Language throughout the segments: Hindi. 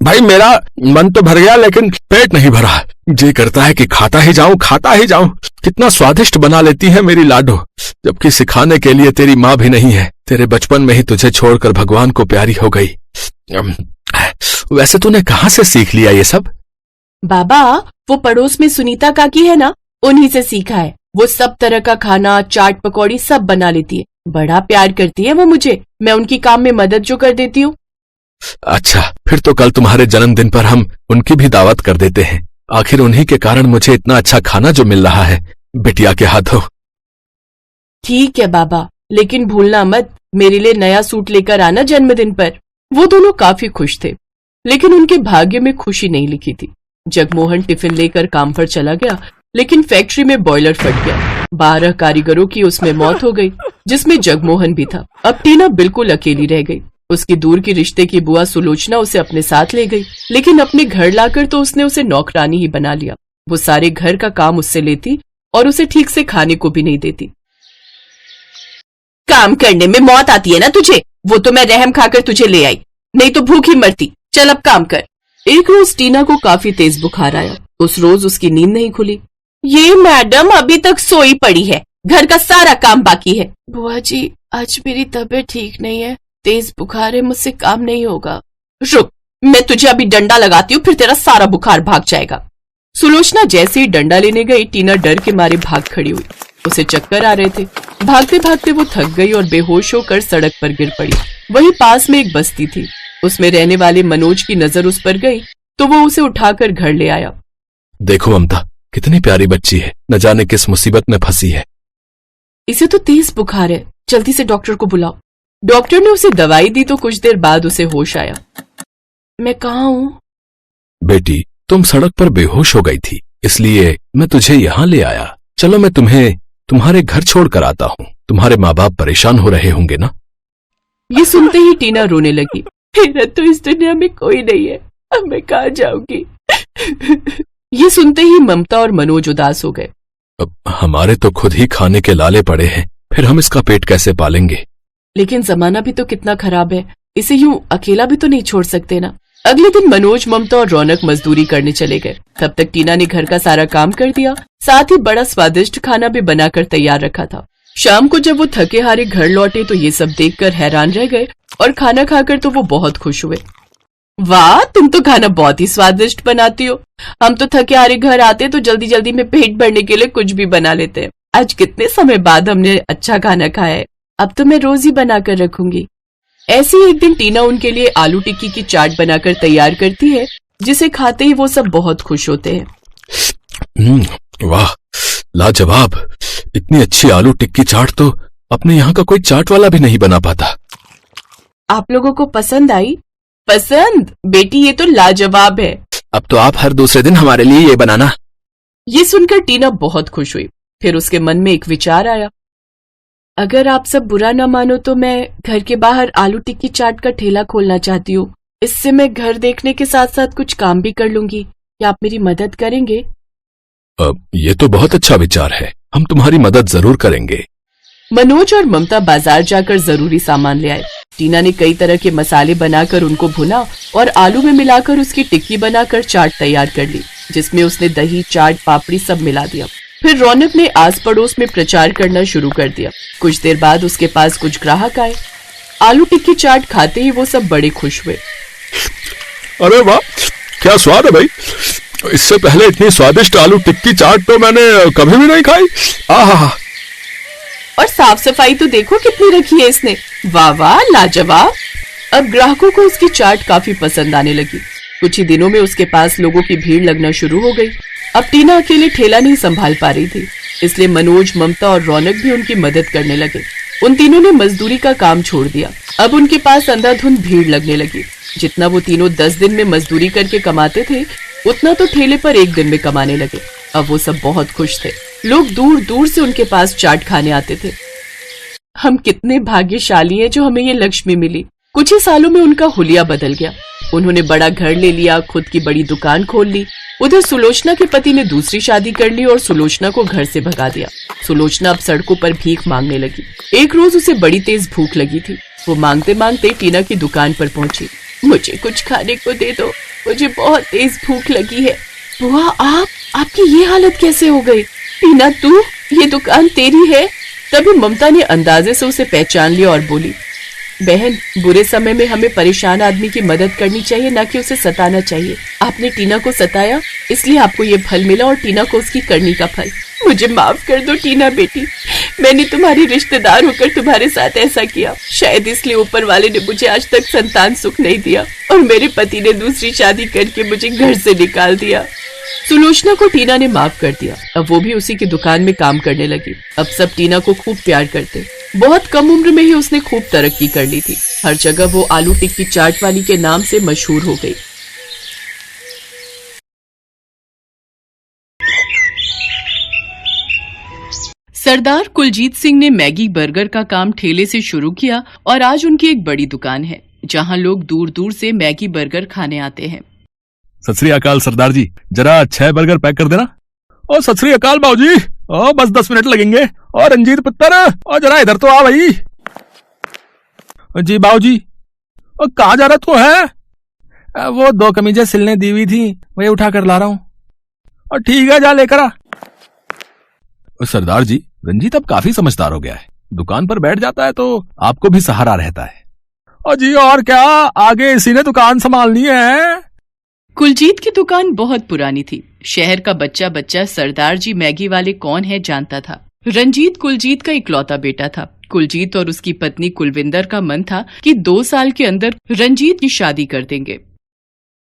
भाई मेरा मन तो भर गया लेकिन पेट नहीं भरा। जी करता है कि खाता ही जाऊं। कितना स्वादिष्ट बना लेती है मेरी लाडो, जबकि सिखाने के लिए तेरी माँ भी नहीं है। तेरे बचपन में ही तुझे छोड़कर भगवान को प्यारी हो गई। वैसे तूने कहाँ से सीख लिया ये सब? बाबा, वो पड़ोस में सुनीता काकी है ना, उन्हीं से सीखा है। वो सब तरह का खाना, चाट पकौड़ी सब बना लेती है। बड़ा प्यार करती है वो मुझे। मैं उनकी काम में मदद जो कर देती हूँ। अच्छा, फिर तो कल तुम्हारे जन्मदिन पर हम उनकी भी दावत कर देते हैं। आखिर उन्हीं के कारण मुझे इतना अच्छा खाना जो मिल रहा है बिटिया के हाथों। ठीक है बाबा, लेकिन भूलना मत मेरे लिए नया सूट लेकर आना जन्मदिन पर। वो दोनों काफी खुश थे, लेकिन उनके भाग्य में खुशी नहीं लिखी थी। जगमोहन टिफिन लेकर काम पर चला गया, लेकिन फैक्ट्री में बॉयलर फट गया। 12 कारीगरों की उसमें मौत हो गई, जिसमें जगमोहन भी था। अब टीना बिल्कुल अकेली रह गई। उसकी दूर की रिश्ते की बुआ सुलोचना उसे अपने साथ ले गई, लेकिन अपने घर लाकर तो उसने उसे नौकरानी ही बना लिया। वो सारे घर का काम उससे लेती और उसे ठीक से खाने को भी नहीं देती। काम करने में मौत आती है ना तुझे, वो तो मैं रहम खाकर तुझे ले आई, नहीं तो भूखी मरती। चल अब काम कर। एक रोज टीना को काफी तेज बुखार आया। उस रोज उसकी नींद नहीं खुली। ये मैडम अभी तक सोई पड़ी है, घर का सारा काम बाकी है। बुआ जी, आज मेरी तबीयत ठीक नहीं है, तेज बुखार है, मुझसे काम नहीं होगा। रुक, मैं तुझे अभी डंडा लगाती हूँ, फिर तेरा सारा बुखार भाग जाएगा। सुलोचना जैसे ही डंडा लेने गई, टीना डर के मारे भाग खड़ी हुई। उसे चक्कर आ रहे थे। भागते भागते वो थक गई और बेहोश होकर सड़क पर गिर पड़ी। वहीं पास में एक बस्ती थी, उसमें रहने वाले मनोज की नजर उस पर गई तो वो उसे उठाकर घर ले आया। देखो ममता, कितनी प्यारी बच्ची है, न जाने किस मुसीबत में फंसी है। इसे तो तेज बुखार है, जल्दी से डॉक्टर को बुलाओ। डॉक्टर ने उसे दवाई दी तो कुछ देर बाद उसे होश आया। मैं कहाँ हूँ? बेटी, तुम सड़क पर बेहोश हो गई थी, इसलिए मैं तुझे यहाँ ले आया। चलो मैं तुम्हें तुम्हारे घर छोड़कर आता हूँ। तुम्हारे माँ बाप परेशान हो रहे होंगे ना? ये सुनते ही टीना रोने लगी। मेरा तो इस दुनिया में कोई नहीं है, अब मैं कहाँ जाऊंगी? ये सुनते ही ममता और मनोज उदास हो गए। अब हमारे तो खुद ही खाने के लाले पड़े हैं, फिर हम इसका पेट कैसे पालेंगे? लेकिन जमाना भी तो कितना खराब है, इसे यूं अकेला भी तो नहीं छोड़ सकते ना। अगले दिन मनोज, ममता और रौनक मजदूरी करने चले गए। तब तक टीना ने घर का सारा काम कर दिया, साथ ही बड़ा स्वादिष्ट खाना भी बनाकर तैयार रखा था। शाम को जब वो थके हारे घर लौटे तो ये सब देखकर हैरान रह गए और खाना खाकर तो वो बहुत खुश हुए। वाह, तुम तो खाना बहुत ही स्वादिष्ट बनाती हो। हम तो थके हारे घर आते तो जल्दी जल्दी में पेट भरने के लिए कुछ भी बना लेते हैं। आज कितने समय बाद हमने अच्छा खाना खाया है, अब तो मैं रोज ही बनाकर रखूंगी। ऐसी एक दिन टीना उनके लिए आलू टिक्की की चाट बनाकर तैयार करती है, जिसे खाते ही वो सब बहुत खुश होते हैं। वाह, लाजवाब! इतनी अच्छी आलू टिक्की चाट तो अपने यहाँ का कोई चाट वाला भी नहीं बना पाता। आप लोगों को पसंद आई? पसंद? बेटी, ये तो लाजवाब है। अब तो आप हर दूसरे दिन हमारे लिए ये बनाना। ये सुनकर टीना बहुत खुश हुई। फिर उसके मन में एक विचार आया। अगर आप सब बुरा न मानो तो मैं घर के बाहर आलू टिक्की चाट का ठेला खोलना चाहती हूँ। इससे मैं घर देखने के साथ साथ कुछ काम भी कर लूंगी। क्या आप मेरी मदद करेंगे? ये तो बहुत अच्छा विचार है, हम तुम्हारी मदद जरूर करेंगे। मनोज और ममता बाजार जाकर जरूरी सामान ले आए। टीना ने कई तरह के मसाले बनाकर उनको भुना और आलू में मिलाकर उसकी टिक्की बनाकर चाट तैयार कर ली, जिसमें उसने दही, चाट, पापड़ी सब मिला दिया। फिर रौनक ने आस पड़ोस में प्रचार करना शुरू कर दिया। कुछ देर बाद उसके पास कुछ ग्राहक आए। आलू टिक्की चाट खाते ही वो सब बड़े खुश हुए। अरे वाह, क्या स्वाद है भाई! इससे पहले इतनी स्वादिष्ट आलू टिक्की चाट तो मैंने कभी भी नहीं खाई। आहा! और साफ सफाई तो देखो कितनी रखी है इसने। वाह वाह, लाजवाब! अब ग्राहकों को उसकी चाट काफी पसंद आने लगी। कुछ ही दिनों में उसके पास लोगों की भीड़ लगना शुरू हो गई। अब टीना अकेले ठेला नहीं संभाल पा रही थी, इसलिए मनोज, ममता और रौनक भी उनकी मदद करने लगे। उन तीनों ने मजदूरी का काम छोड़ दिया। अब उनके पास अंधाधुंध भीड़ लगने लगी। जितना वो तीनों 10 दिन में मजदूरी करके कमाते थे, उतना तो ठेले पर एक दिन में कमाने लगे। अब वो सब बहुत खुश थे। लोग दूर दूर से उनके पास चाट खाने आते थे। हम कितने भाग्यशाली हैं जो हमें ये लक्ष्मी मिली। कुछ ही सालों में उनका हुलिया बदल गया। उन्होंने बड़ा घर ले लिया, खुद की बड़ी दुकान खोल ली। उधर सुलोचना के पति ने दूसरी शादी कर ली और सुलोचना को घर से भगा दिया। सुलोचना अब सड़कों पर भीख मांगने लगी। एक रोज उसे बड़ी तेज भूख लगी थी। वो मांगते मांगते टीना की दुकान पर पहुंची। मुझे कुछ खाने को दे दो, मुझे बहुत तेज भूख लगी है। बुआ, आपकी ये हालत कैसे हो गई? टीना, तू, ये दुकान तेरी है? तभी ममता ने अंदाजे से उसे पहचान लिया और बोली, बहन, बुरे समय में हमें परेशान आदमी की मदद करनी चाहिए, ना कि उसे सताना चाहिए। आपने टीना को सताया, इसलिए आपको ये फल मिला और टीना को उसकी करनी का फल। मुझे माफ कर दो टीना बेटी, मैंने तुम्हारी रिश्तेदार होकर तुम्हारे साथ ऐसा किया। शायद इसलिए ऊपर वाले ने मुझे आज तक संतान सुख नहीं दिया और मेरे पति ने दूसरी शादी करके मुझे घर से निकाल दिया। सुलोचना को टीना ने माफ कर दिया। अब वो भी उसी की दुकान में काम करने लगी। अब सब टीना को खूब प्यार करते। बहुत कम उम्र में ही उसने खूब तरक्की कर ली थी। हर जगह वो आलू टिक्की चाट वाली के नाम से मशहूर हो गई। सरदार कुलजीत सिंह ने मैगी बर्गर का काम ठेले से शुरू किया और आज उनकी एक बड़ी दुकान है जहां लोग दूर दूर से मैगी बर्गर खाने आते हैं। सत श्री अकाल सरदार जी, जरा 6 बर्गर पैक कर देना। ओ सत श्री अकाल बाबूजी, ओ बस 10 मिनट लगेंगे। और रंजीत पुत्र, ओ जरा इधर तो आ भाई। जी बाबूजी। ओ कहाँ जा रहा तू है? वो 2 कमीजें सिलने दी हुई थी, वही उठा कर ला रहा हूँ। और ठीक है, जा लेकर आ। सरदार जी, रंजीत अब काफी समझदार हो गया है। दुकान पर बैठ जाता है तो आपको भी सहारा रहता है। और जी और क्या, आगे इसी ने दुकान संभालनी है। कुलजीत की दुकान बहुत पुरानी थी। शहर का बच्चा बच्चा सरदार जी मैगी वाले कौन है जानता था। रंजीत कुलजीत का इकलौता बेटा था। कुलजीत और उसकी पत्नी कुलविंदर का मन था कि 2 साल के अंदर रंजीत की शादी कर देंगे।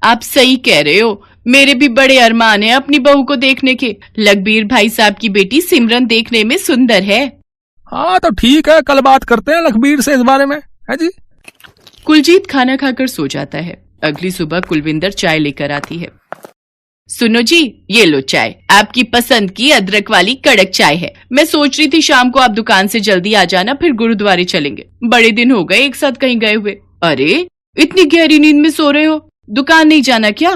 आप सही कह रहे हो, मेरे भी बड़े अरमान है अपनी बहू को देखने के। लखबीर भाई साहब की बेटी सिमरन देखने में सुंदर है। हाँ तो ठीक है, कल बात करते हैं लखबीर से इस बारे में, है जी। कुलजीत खाना खाकर सो जाता है। अगली सुबह कुलविंदर चाय लेकर आती है। सुनो जी, ये लो चाय, आपकी पसंद की अदरक वाली कड़क चाय है। मैं सोच रही थी शाम को आप दुकान से जल्दी आ जाना, फिर गुरुद्वारे चलेंगे। बड़े दिन हो गए एक साथ कहीं गए हुए। अरे इतनी गहरी नींद में सो रहे हो, दुकान नहीं जाना क्या?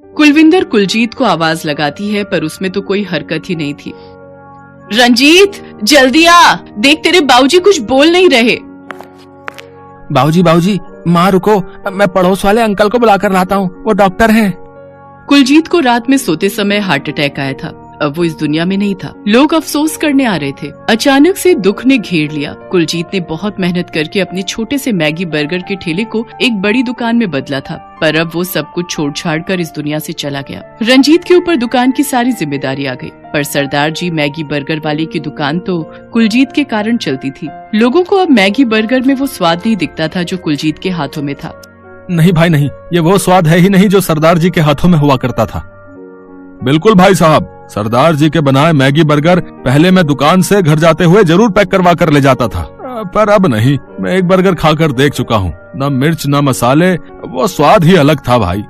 कुलविंदर कुलजीत को आवाज लगाती है पर उसमें तो कोई हरकत ही नहीं थी। रंजीत जल्दी आ, देख तेरे बाबूजी कुछ बोल नहीं रहे। बाबूजी, माँ रुको, मैं पड़ोस वाले अंकल को बुलाकर लाता हूँ, वो डॉक्टर हैं। कुलजीत को रात में सोते समय हार्ट अटैक आया था। अब वो इस दुनिया में नहीं था। लोग अफसोस करने आ रहे थे। अचानक से दुख ने घेर लिया। कुलजीत ने बहुत मेहनत करके अपने छोटे से मैगी बर्गर के ठेले को एक बड़ी दुकान में बदला था, पर अब वो सब कुछ छोड़ छाड़ कर इस दुनिया से चला गया। रंजीत के ऊपर दुकान की सारी जिम्मेदारी आ गई, पर सरदार जी मैगी बर्गर वाले की दुकान तो कुलजीत के कारण चलती थी। लोगों को अब मैगी बर्गर में वो स्वाद नहीं दिखता था जो कुलजीत के हाथों में था। नहीं भाई नहीं, ये वो स्वाद है ही नहीं जो सरदार जी के हाथों में हुआ करता था। बिल्कुल भाई साहब, सरदार जी के बनाए मैगी बर्गर पहले मैं दुकान से घर जाते हुए जरूर पैक करवा कर ले जाता था, पर अब नहीं। मैं एक बर्गर खाकर देख चुका हूँ, न मिर्च न मसाले, वो स्वाद ही अलग था भाई।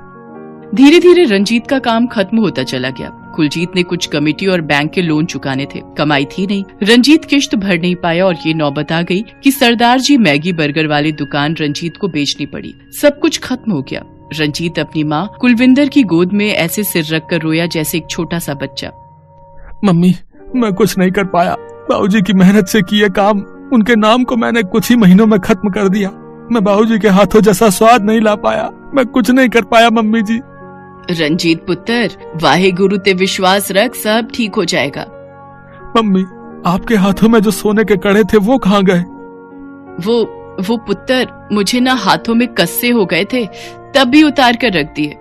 धीरे धीरे रंजीत का काम खत्म होता चला गया। कुलजीत ने कुछ कमेटी और बैंक के लोन चुकाने थे, कमाई थी नहीं। रंजीत किश्त भर नहीं पाया और ये नौबत आ गई कि सरदार जी मैगी बर्गर वाली दुकान रंजीत को बेचनी पड़ी। सब कुछ खत्म हो गया। रंजीत अपनी माँ कुलविंदर की गोद में ऐसे सिर रखकर रोया जैसे एक छोटा सा बच्चा। मम्मी, मैं कुछ नहीं कर पाया। बाबूजी की मेहनत से किए काम, उनके नाम को मैंने कुछ ही महीनों में खत्म कर दिया। मैं बाबूजी के हाथों जैसा स्वाद नहीं ला पाया। मैं कुछ नहीं कर पाया मम्मी जी। रंजीत पुत्र, वाहे गुरु ते विश्वास रख, सब ठीक हो जाएगा। मम्मी, आपके हाथों में जो सोने के कड़े थे वो कहाँ गए? वो पुत्र, मुझे ना हाथों में कस्से हो गए थे, तब भी उतार कर रख दिए।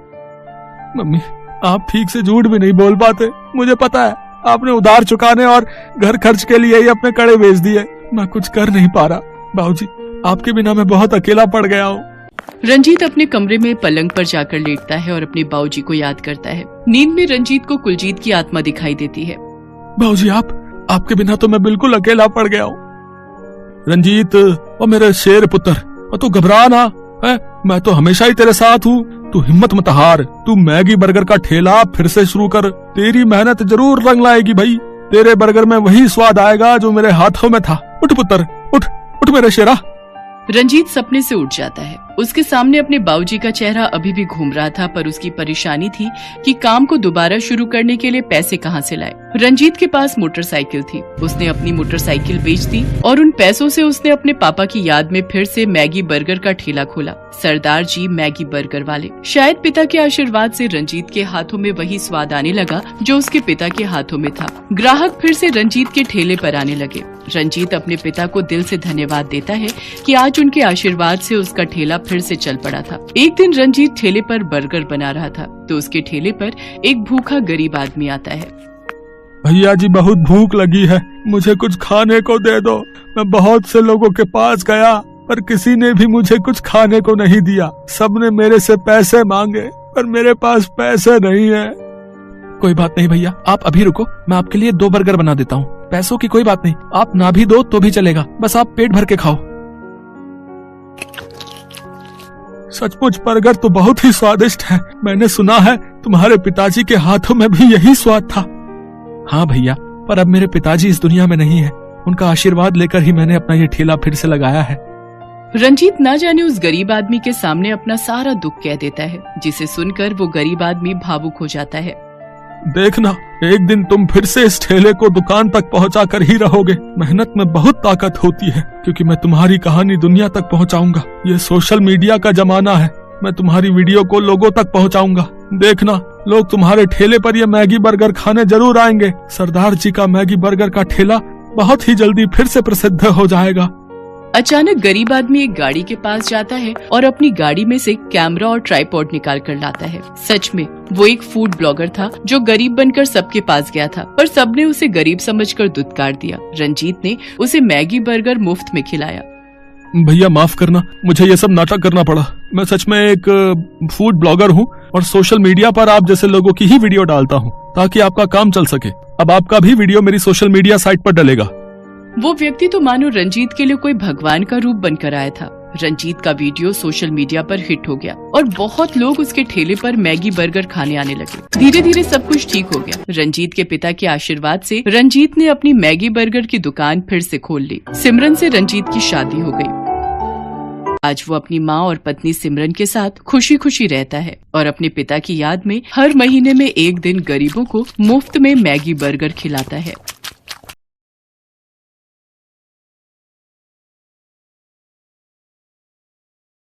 मम्मी, आप ठीक से झूठ भी नहीं बोल पाते। मुझे पता है आपने उधार चुकाने और घर खर्च के लिए ही अपने कड़े बेच दिए। मैं कुछ कर नहीं पा रहा बाबूजी, आपके बिना मैं बहुत अकेला पड़ गया हूँ। रंजीत अपने कमरे में पलंग पर जाकर लेटता है और अपने बाबूजी को याद करता है। नींद में रंजीत को कुलजीत की आत्मा दिखाई देती है। बाबूजी, आपके बिना तो मैं बिल्कुल अकेला पड़ गया हूँ। रंजीत, ओ मेरे शेर पुत्र, तू घबरा ना है, मैं तो हमेशा ही तेरे साथ हूँ। तू हिम्मत मत हार। तू मैगी बर्गर का ठेला फिर से शुरू कर। तेरी मेहनत जरूर रंग लाएगी भाई। तेरे बर्गर में वही स्वाद आएगा जो मेरे हाथों में था। उठ पुत्र, उठ मेरे शेरा। रंजीत सपने से उठ जाता है। उसके सामने अपने बाबूजी का चेहरा अभी भी घूम रहा था, पर उसकी परेशानी थी कि काम को दोबारा शुरू करने के लिए पैसे कहां से लाए। रंजीत के पास मोटरसाइकिल थी, उसने अपनी मोटरसाइकिल बेच दी और उन पैसों से उसने अपने पापा की याद में फिर से मैगी बर्गर का ठेला खोला, सरदार जी मैगी बर्गर वाले। शायद पिता के आशीर्वाद से रंजीत के हाथों में वही स्वाद आने लगा जो उसके पिता के हाथों में था। ग्राहक फिर से रंजीत के ठेले पर आने लगे। रंजीत अपने पिता को दिल से धन्यवाद देता है कि आज उनके आशीर्वाद से उसका ठेला फिर से चल पड़ा था। एक दिन रंजीत ठेले पर बर्गर बना रहा था तो उसके ठेले पर एक भूखा गरीब आदमी आता है। भैया जी, बहुत भूख लगी है, मुझे कुछ खाने को दे दो। मैं बहुत से लोगों के पास गया पर किसी ने भी मुझे कुछ खाने को नहीं दिया। सबने मेरे से पैसे मांगे पर मेरे पास पैसे नहीं है। कोई बात नहीं भैया, आप अभी रुको, मैं आपके लिए 2 बर्गर बना देता हूँ। पैसों की कोई बात नहीं, आप ना भी दो तो भी चलेगा, बस आप पेट भर के खाओ। सचमुच बर्गर तो बहुत ही स्वादिष्ट है। मैंने सुना है तुम्हारे पिताजी के हाथों में भी यही स्वाद था। हाँ भैया, पर अब मेरे पिताजी इस दुनिया में नहीं है। उनका आशीर्वाद लेकर ही मैंने अपना ये ठेला फिर से लगाया है। रंजीत ना जाने उस गरीब आदमी के सामने अपना सारा दुख कह देता है, जिसे सुनकर वो गरीब आदमी भावुक हो जाता है। देखना, एक दिन तुम फिर से इस ठेले को दुकान तक पहुंचा कर ही रहोगे। मेहनत में बहुत ताकत होती है, क्योंकि मैं तुम्हारी कहानी दुनिया तक पहुंचाऊंगा। ये सोशल मीडिया का जमाना है, मैं तुम्हारी वीडियो को लोगों तक पहुंचाऊंगा। देखना, लोग तुम्हारे ठेले पर ये मैगी बर्गर खाने जरूर आएंगे। सरदार जी का मैगी बर्गर का ठेला बहुत ही जल्दी फिर से प्रसिद्ध हो जाएगा। अचानक गरीब आदमी एक गाड़ी के पास जाता है और अपनी गाड़ी में से कैमरा और ट्राइपॉड निकाल कर लाता है। सच में वो एक फूड ब्लॉगर था जो गरीब बनकर सबके पास गया था, पर सबने उसे गरीब समझकर दुत्कार दिया। रंजीत ने उसे मैगी बर्गर मुफ्त में खिलाया। भैया माफ करना, मुझे ये सब नाटक करना पड़ा। मैं सच में एक फूड ब्लॉगर हूँ और सोशल मीडिया पर आप जैसे लोगों की ही वीडियो डालता हूँ ताकि आपका काम चल सके। अब आपका भी वीडियो मेरी सोशल मीडिया साइट पर डलेगा। वो व्यक्ति तो मानो रंजीत के लिए कोई भगवान का रूप बनकर आया था। रंजीत का वीडियो सोशल मीडिया पर हिट हो गया और बहुत लोग उसके ठेले पर मैगी बर्गर खाने आने लगे। धीरे धीरे सब कुछ ठीक हो गया। रंजीत के पिता के आशीर्वाद से रंजीत ने अपनी मैगी बर्गर की दुकान फिर से खोल ली। सिमरन से रंजीत की शादी हो गई। आज वो अपनी माँ और पत्नी सिमरन के साथ खुशी खुशी रहता है और अपने पिता की याद में हर महीने में एक दिन गरीबों को मुफ्त में मैगी बर्गर खिलाता है।